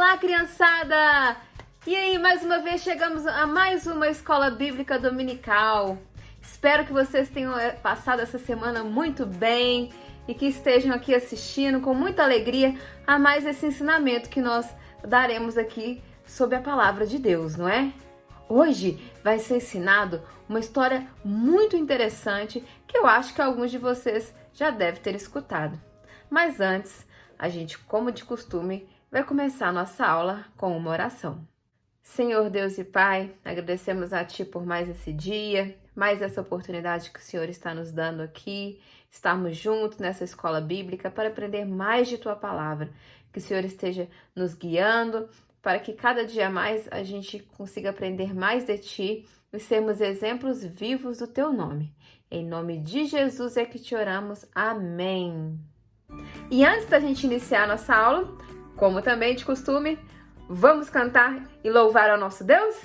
Olá, criançada! E aí, mais uma vez chegamos a mais uma escola bíblica dominical. Espero que vocês tenham passado essa semana muito bem e que estejam aqui assistindo com muita alegria a mais esse ensinamento que nós daremos aqui sobre a palavra de Deus, não é? Hoje vai ser ensinado uma história muito interessante que eu acho que alguns de vocês já devem ter escutado. Mas antes, a gente, como de costume, vai começar nossa aula com uma oração. Senhor Deus e Pai, agradecemos a Ti por mais esse dia, mais essa oportunidade que o Senhor está nos dando aqui, estarmos juntos nessa escola bíblica para aprender mais de Tua palavra. Que o Senhor esteja nos guiando para que cada dia mais a gente consiga aprender mais de Ti e sermos exemplos vivos do Teu nome. Em nome de Jesus é que te oramos. Amém. E antes da gente iniciar a nossa aula, como também de costume, vamos cantar e louvar ao nosso Deus?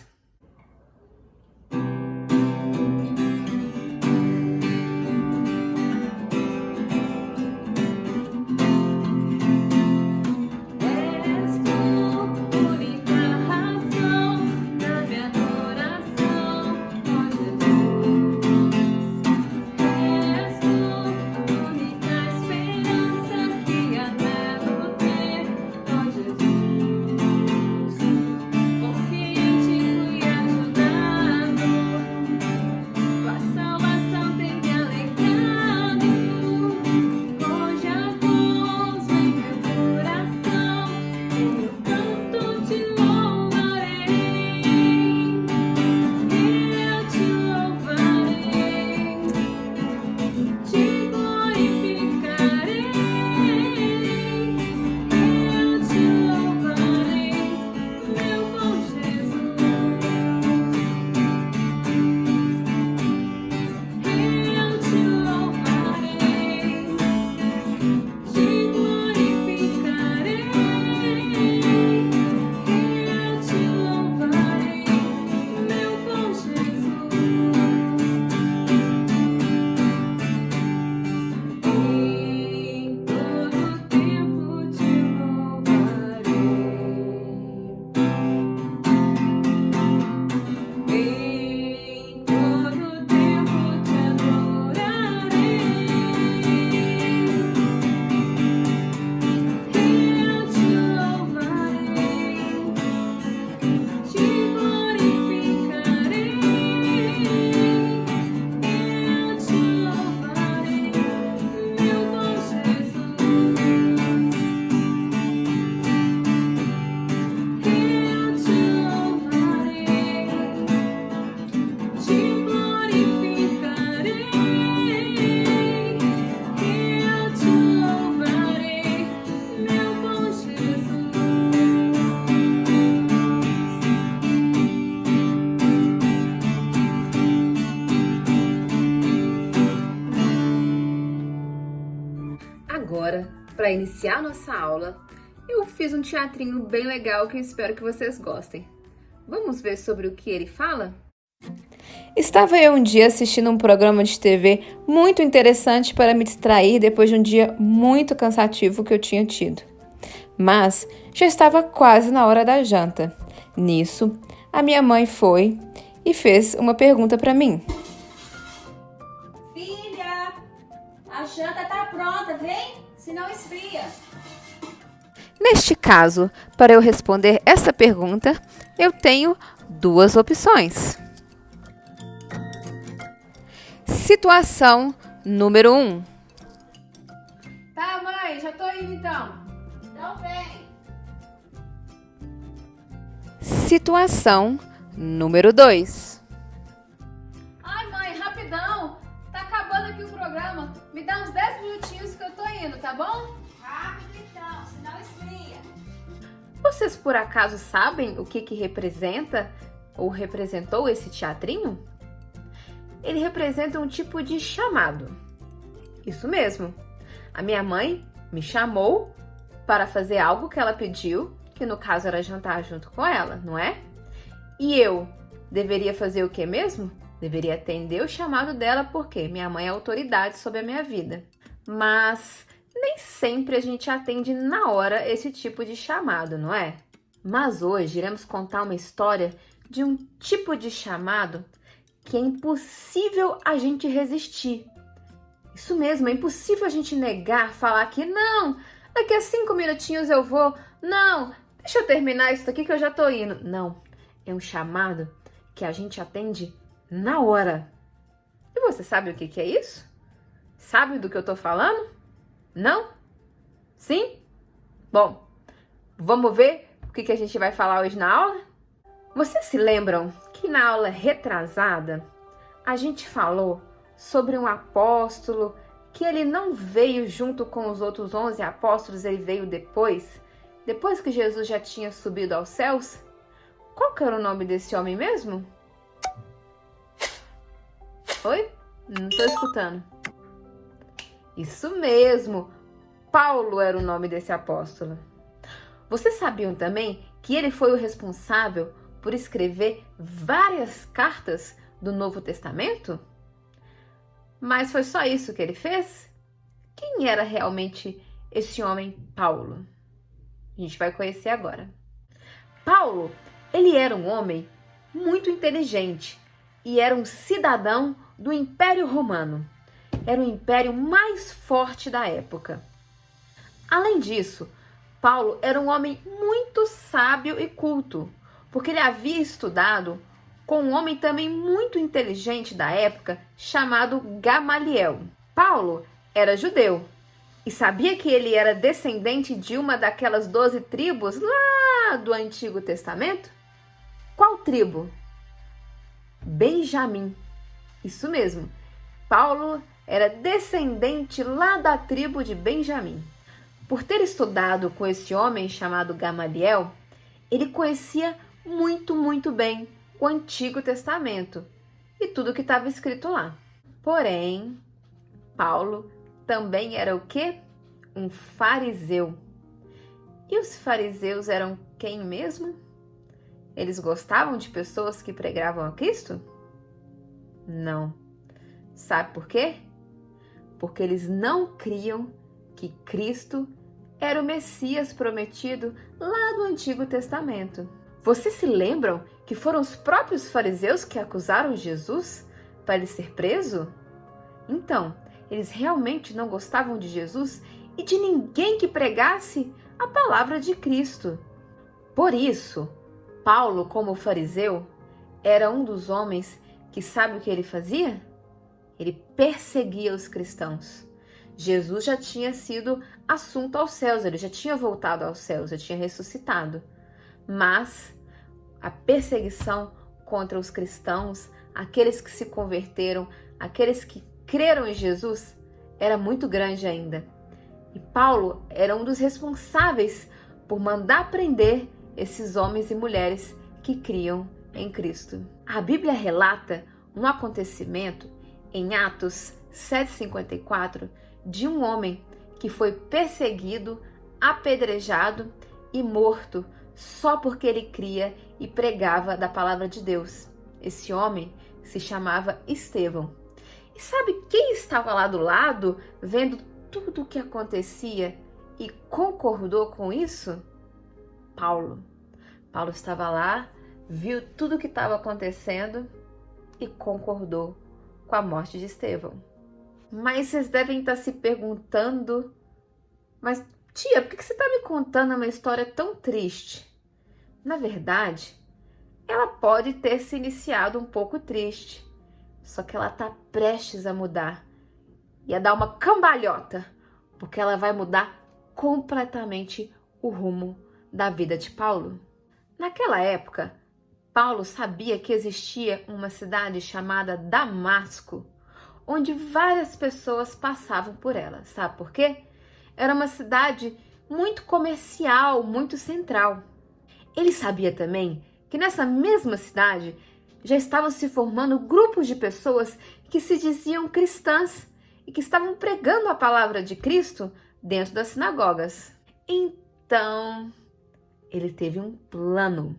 Agora, para iniciar nossa aula, eu fiz um teatrinho bem legal que eu espero que vocês gostem. Vamos ver sobre o que ele fala? Estava eu um dia assistindo um programa de TV muito interessante para me distrair depois de um dia muito cansativo que eu tinha tido. Mas já estava quase na hora da janta. Nisso, a minha mãe foi e fez uma pergunta para mim. Filha, a janta tá pronta, vem? Senão esfria. Neste caso, para eu responder essa pergunta, eu tenho duas opções. Situação número 1. Tá, mãe, já tô indo então. Então vem. Situação número 2. Ai, mãe, rapidão. Tá acabando aqui o programa. Me dá uns 10 minutinhos que eu tô indo, tá bom? Rápido então, senão esfria. Vocês por acaso sabem o que representa ou representou esse teatrinho? Ele representa um tipo de chamado. Isso mesmo. A minha mãe me chamou para fazer algo que ela pediu, que no caso era jantar junto com ela, não é? E eu deveria fazer o que mesmo? Deveria atender o chamado dela porque minha mãe é autoridade sobre a minha vida. Mas nem sempre a gente atende na hora esse tipo de chamado, não é? Mas hoje iremos contar uma história de um tipo de chamado que é impossível a gente resistir. Isso mesmo, é impossível a gente negar, falar que não, daqui a 5 minutinhos eu vou, não, deixa eu terminar isso aqui que eu já tô indo. Não, é um chamado que a gente atende na hora. E você sabe o que é isso? Sabe do que eu tô falando? Não? Sim? Bom, vamos ver o que a gente vai falar hoje na aula? Vocês se lembram que na aula retrasada a gente falou sobre um apóstolo que ele não veio junto com os outros 11 apóstolos, ele veio depois que Jesus já tinha subido aos céus? Qual que era o nome desse homem mesmo? Oi? Não tô escutando. Isso mesmo, Paulo era o nome desse apóstolo. Vocês sabiam também que ele foi o responsável por escrever várias cartas do Novo Testamento? Mas foi só isso que ele fez? Quem era realmente esse homem Paulo? A gente vai conhecer agora. Paulo, ele era um homem muito inteligente e era um cidadão do Império Romano. Era o império mais forte da época. Além disso, Paulo era um homem muito sábio e culto, porque ele havia estudado com um homem também muito inteligente da época, chamado Gamaliel. Paulo era judeu e sabia que ele era descendente de uma daquelas 12 tribos lá do Antigo Testamento? Qual tribo? Benjamim. Isso mesmo, Paulo era descendente lá da tribo de Benjamim. Por ter estudado com esse homem chamado Gamaliel, ele conhecia muito bem o Antigo Testamento e tudo que estava escrito lá. Porém, Paulo também era o quê? Um fariseu. E os fariseus eram quem mesmo? Eles gostavam de pessoas que pregavam a Cristo? Não. Sabe por quê? Porque eles não criam que Cristo era o Messias prometido lá do Antigo Testamento. Vocês se lembram que foram os próprios fariseus que acusaram Jesus para ele ser preso? Então, eles realmente não gostavam de Jesus e de ninguém que pregasse a palavra de Cristo. Por isso, Paulo, como fariseu, era um dos homens que sabe o que ele fazia? Ele perseguia os cristãos. Jesus já tinha sido assunto aos céus, ele já tinha voltado aos céus, já tinha ressuscitado. Mas a perseguição contra os cristãos, aqueles que se converteram, aqueles que creram em Jesus, era muito grande ainda. E Paulo era um dos responsáveis por mandar prender esses homens e mulheres que criam em Cristo. A Bíblia relata um acontecimento em Atos 7,54 de um homem que foi perseguido, apedrejado e morto só porque ele cria e pregava da palavra de Deus. Esse homem se chamava Estevão. E sabe quem estava lá do lado, vendo tudo o que acontecia e concordou com isso? Paulo. Paulo estava lá, viu tudo o que estava acontecendo e concordou com a morte de Estevão. Mas vocês devem estar se perguntando, mas tia, por que você está me contando uma história tão triste? Na verdade, ela pode ter se iniciado um pouco triste, só que ela está prestes a mudar e a dar uma cambalhota, porque ela vai mudar completamente o rumo da vida de Paulo. Naquela época, Paulo sabia que existia uma cidade chamada Damasco, onde várias pessoas passavam por ela. Sabe por quê? Era uma cidade muito comercial, muito central. Ele sabia também que nessa mesma cidade já estavam se formando grupos de pessoas que se diziam cristãs e que estavam pregando a palavra de Cristo dentro das sinagogas. Então, ele teve um plano.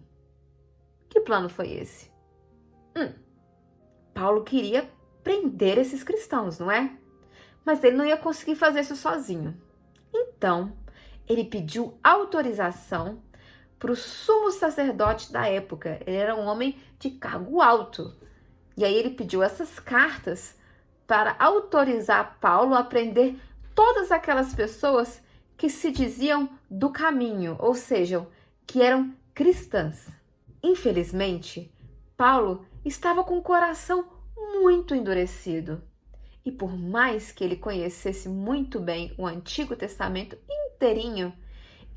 Que plano foi esse? Paulo queria prender esses cristãos, não é? Mas ele não ia conseguir fazer isso sozinho. Então, ele pediu autorização para o sumo sacerdote da época. Ele era um homem de cargo alto. E aí ele pediu essas cartas para autorizar Paulo a prender todas aquelas pessoas que se diziam do caminho, ou seja, que eram cristãs. Infelizmente, Paulo estava com o coração muito endurecido. E por mais que ele conhecesse muito bem o Antigo Testamento inteirinho,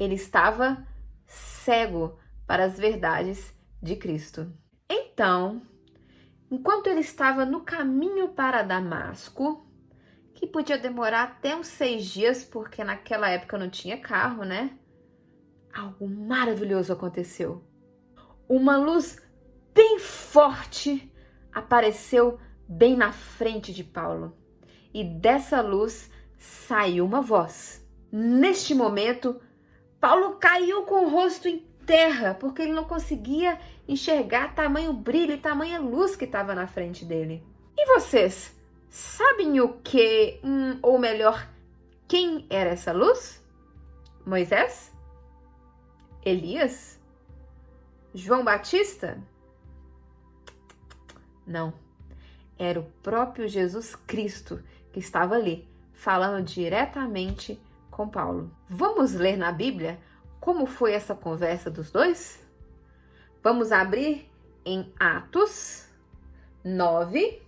ele estava cego para as verdades de Cristo. Então, enquanto ele estava no caminho para Damasco, que podia demorar até uns 6 dias, porque naquela época não tinha carro, né? Algo maravilhoso aconteceu. Uma luz bem forte apareceu bem na frente de Paulo. E dessa luz saiu uma voz. Neste momento, Paulo caiu com o rosto em terra, porque ele não conseguia enxergar tamanho brilho e tamanha luz que estava na frente dele. E vocês, sabem o que, ou melhor, quem era essa luz? Moisés? Elias? João Batista? Não, era o próprio Jesus Cristo que estava ali, falando diretamente com Paulo. Vamos ler na Bíblia como foi essa conversa dos dois? Vamos abrir em Atos 9,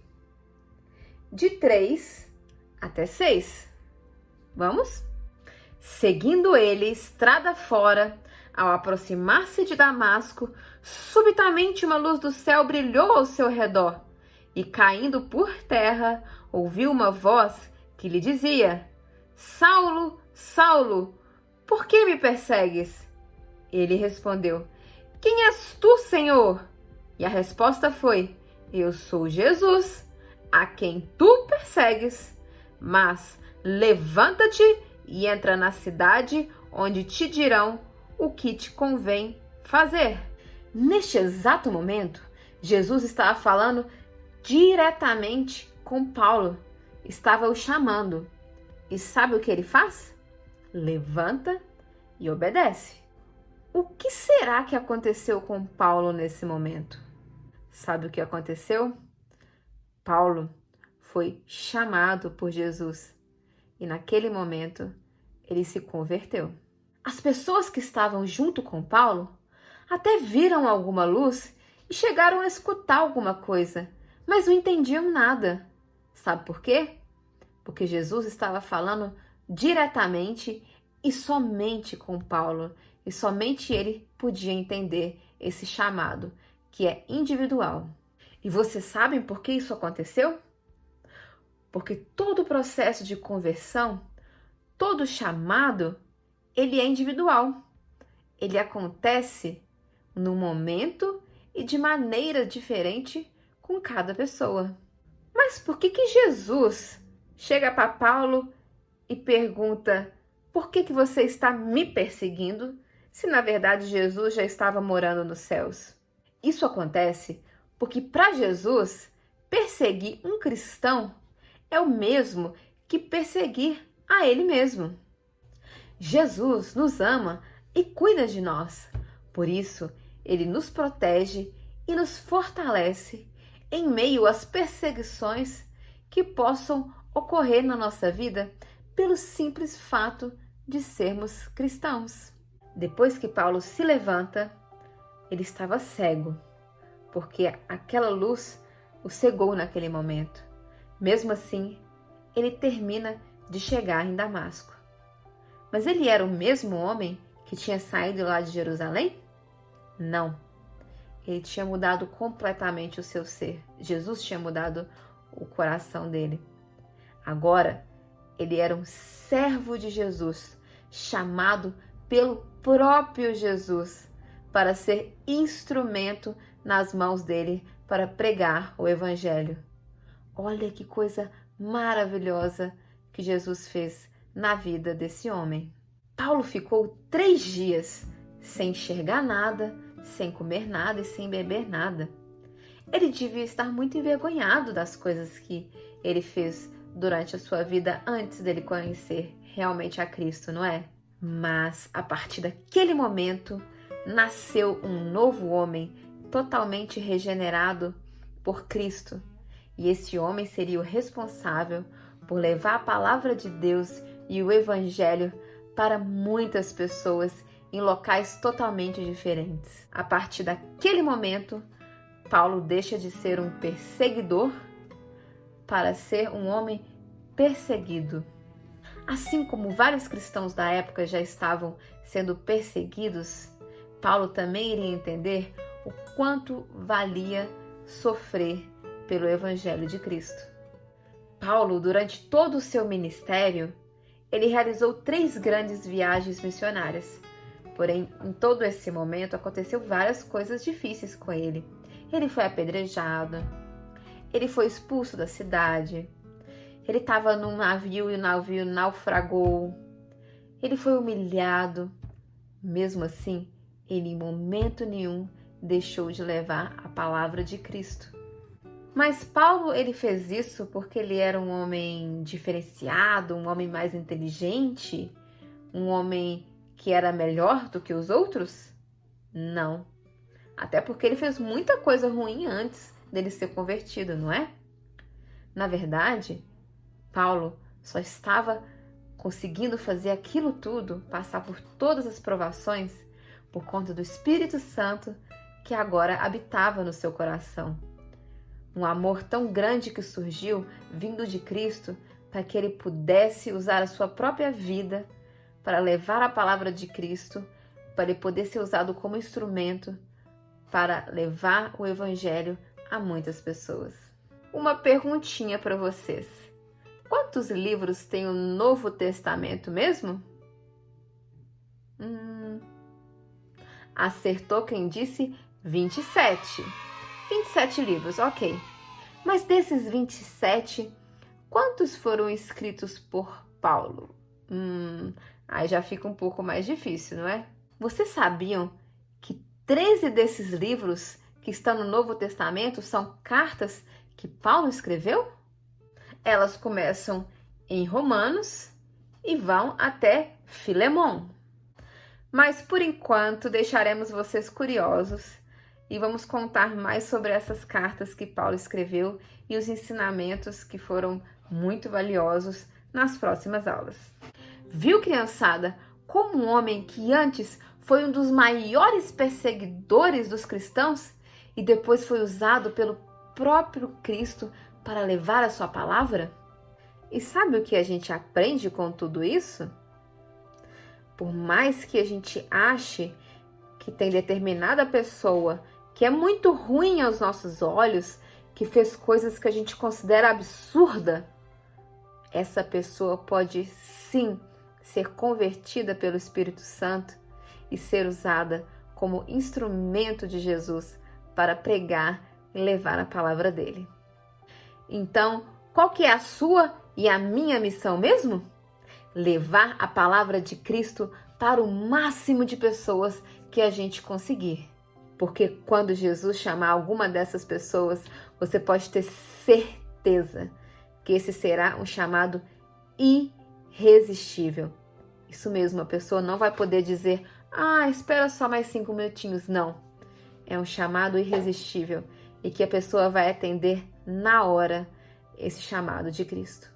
de 3 até 6. Vamos? Seguindo ele, estrada fora, ao aproximar-se de Damasco, subitamente uma luz do céu brilhou ao seu redor, e caindo por terra, ouviu uma voz que lhe dizia: Saulo, Saulo, por que me persegues? Ele respondeu: Quem és tu, Senhor? E a resposta foi: Eu sou Jesus, a quem tu persegues. Mas levanta-te e entra na cidade, onde te dirão o que te convém fazer. Neste exato momento, Jesus estava falando diretamente com Paulo, estava o chamando. E sabe o que ele faz? Levanta e obedece. O que será que aconteceu com Paulo nesse momento? Sabe o que aconteceu? Paulo foi chamado por Jesus e naquele momento ele se converteu. As pessoas que estavam junto com Paulo até viram alguma luz e chegaram a escutar alguma coisa, mas não entendiam nada. Sabe por quê? Porque Jesus estava falando diretamente e somente com Paulo, e somente ele podia entender esse chamado, que é individual. E vocês sabem por que isso aconteceu? Porque todo o processo de conversão, todo chamado, ele é individual. Ele acontece no momento e de maneira diferente com cada pessoa. Mas por que Jesus chega para Paulo e pergunta: por que você está me perseguindo, se na verdade Jesus já estava morando nos céus? Isso acontece porque para Jesus, perseguir um cristão é o mesmo que perseguir a ele mesmo. Jesus nos ama e cuida de nós. Por isso, ele nos protege e nos fortalece em meio às perseguições que possam ocorrer na nossa vida pelo simples fato de sermos cristãos. Depois que Paulo se levanta, ele estava cego, porque aquela luz o cegou naquele momento. Mesmo assim, ele termina de chegar em Damasco. Mas ele era o mesmo homem que tinha saído lá de Jerusalém? Não. Ele tinha mudado completamente o seu ser. Jesus tinha mudado o coração dele. Agora, ele era um servo de Jesus, chamado pelo próprio Jesus para ser instrumento nas mãos dele para pregar o evangelho. Olha que coisa maravilhosa que Jesus fez na vida desse homem. Paulo ficou 3 dias sem enxergar nada, sem comer nada e sem beber nada. Ele devia estar muito envergonhado das coisas que ele fez durante a sua vida antes dele conhecer realmente a Cristo, não é? Mas a partir daquele momento, nasceu um novo homem totalmente regenerado por Cristo. E esse homem seria o responsável por levar a palavra de Deus e o Evangelho para muitas pessoas em locais totalmente diferentes. A partir daquele momento, Paulo deixa de ser um perseguidor para ser um homem perseguido. Assim como vários cristãos da época já estavam sendo perseguidos, Paulo também iria entender o quanto valia sofrer pelo Evangelho de Cristo. Paulo, durante todo o seu ministério, ele realizou 3 grandes viagens missionárias. Porém, em todo esse momento, aconteceu várias coisas difíceis com ele. Ele foi apedrejado, ele foi expulso da cidade, ele estava num navio e o navio naufragou, ele foi humilhado. Mesmo assim, ele em momento nenhum deixou de levar a palavra de Cristo. Mas Paulo, ele fez isso porque ele era um homem diferenciado, um homem mais inteligente, um homem que era melhor do que os outros? Não. Até porque ele fez muita coisa ruim antes dele ser convertido, não é? Na verdade, Paulo só estava conseguindo fazer aquilo tudo, passar por todas as provações, por conta do Espírito Santo que agora habitava no seu coração. Um amor tão grande que surgiu vindo de Cristo para que ele pudesse usar a sua própria vida para levar a palavra de Cristo, para ele poder ser usado como instrumento para levar o Evangelho a muitas pessoas. Uma perguntinha para vocês. Quantos livros tem o Novo Testamento mesmo? Acertou quem disse 27. 27 livros, ok. Mas desses 27, quantos foram escritos por Paulo? Aí já fica um pouco mais difícil, não é? Vocês sabiam que 13 desses livros que estão no Novo Testamento são cartas que Paulo escreveu? Elas começam em Romanos e vão até Filemon. Mas por enquanto deixaremos vocês curiosos e vamos contar mais sobre essas cartas que Paulo escreveu e os ensinamentos que foram muito valiosos nas próximas aulas. Viu, criançada, como um homem que antes foi um dos maiores perseguidores dos cristãos e depois foi usado pelo próprio Cristo para levar a sua palavra? E sabe o que a gente aprende com tudo isso? Por mais que a gente ache que tem determinada pessoa que é muito ruim aos nossos olhos, que fez coisas que a gente considera absurda, essa pessoa pode sim ser convertida pelo Espírito Santo e ser usada como instrumento de Jesus para pregar e levar a palavra dele. Então, qual que é a sua e a minha missão mesmo? Levar a palavra de Cristo para o máximo de pessoas que a gente conseguir. Porque quando Jesus chamar alguma dessas pessoas, você pode ter certeza que esse será um chamado irresistível. Isso mesmo, a pessoa não vai poder dizer, espera só mais 5 minutinhos. Não, é um chamado irresistível e que a pessoa vai atender na hora esse chamado de Cristo.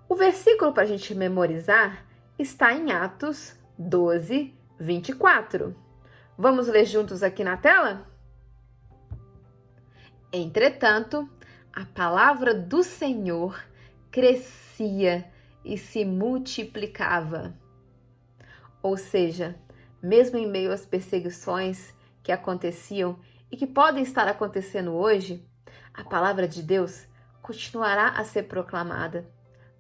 O versículo para a gente memorizar está em Atos 12, 24. Vamos ler juntos aqui na tela? Entretanto, a palavra do Senhor crescia e se multiplicava. Ou seja, mesmo em meio às perseguições que aconteciam e que podem estar acontecendo hoje, a palavra de Deus continuará a ser proclamada,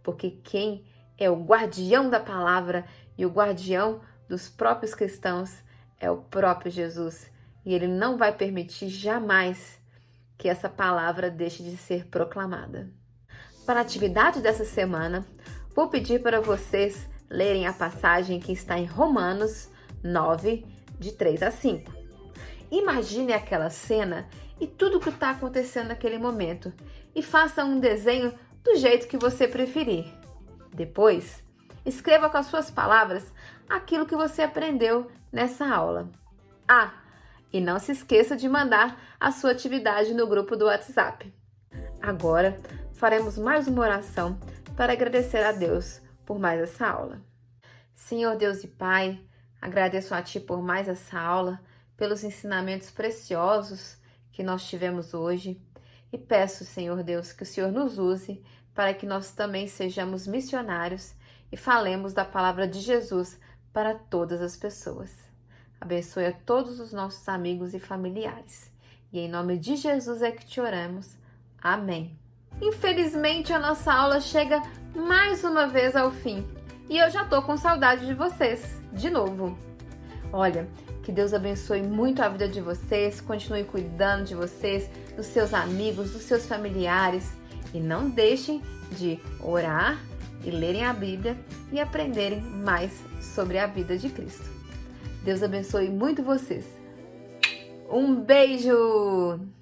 porque quem é o guardião da palavra e o guardião dos próprios cristãos é o próprio Jesus, e ele não vai permitir jamais que essa palavra deixe de ser proclamada. Para a atividade dessa semana, vou pedir para vocês lerem a passagem que está em Romanos 9, de 3 a 5. Imagine aquela cena e tudo o que está acontecendo naquele momento e faça um desenho do jeito que você preferir. Depois, escreva com as suas palavras aquilo que você aprendeu nessa aula. Ah, e não se esqueça de mandar a sua atividade no grupo do WhatsApp. Agora, faremos mais uma oração para agradecer a Deus por mais essa aula. Senhor Deus e Pai, agradeço a Ti por mais essa aula, pelos ensinamentos preciosos que nós tivemos hoje e peço, Senhor Deus, que o Senhor nos use para que nós também sejamos missionários e falemos da palavra de Jesus para todas as pessoas. Abençoe a todos os nossos amigos e familiares. E em nome de Jesus é que te oramos. Amém. Infelizmente, a nossa aula chega mais uma vez ao fim. E eu já tô com saudade de vocês, de novo. Olha, que Deus abençoe muito a vida de vocês, continue cuidando de vocês, dos seus amigos, dos seus familiares. E não deixem de orar e lerem a Bíblia e aprenderem mais sobre a vida de Cristo. Deus abençoe muito vocês. Um beijo!